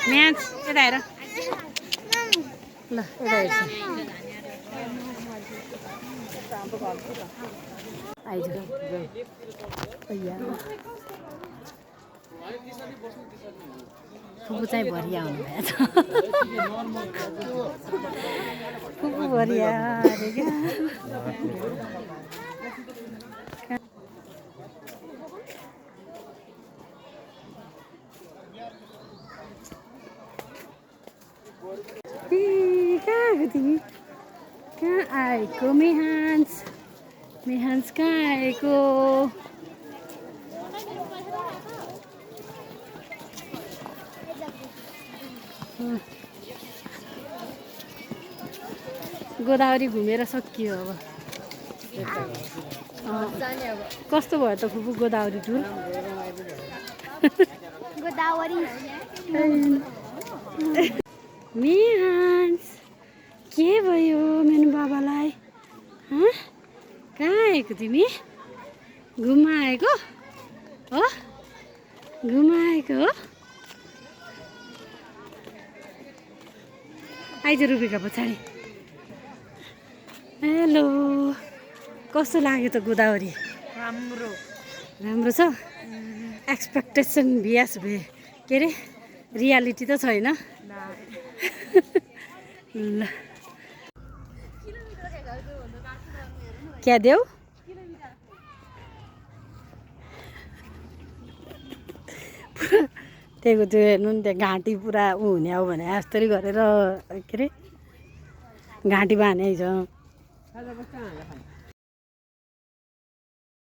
match यता हेर ल यता हेर्छु आइज फुपू चाहिँ भरिया हुनुभएछ फुपू भरिया अरे क्या कहाँ आएको तिमी कहाँ आएको मेहान्स मेहान्स कहाँ आएको गोदावरी घुमेर सकियो अब कस्तो भयो त फुपू गोदावरी टुर गोदावरी मेहान्स के भयो मेनु बाबालाई कहाँ आएको तिमी घुममा आएको हो घुममा आएको हो आइज रुबीका पछाडि हेलो कस्तो लाग्यो त गोदावरी राम्रो राम्रो छ एक्सपेक्टेसन बियास भए के अरे रियालिटी त छैन ल क्या देऊ त्यहीको त्यो हेर्नु नि त्यहाँ घाँटी पुरा ऊ हुने हो भने यस्तरी गरेर के अरे घाँटी बाँध्ने छ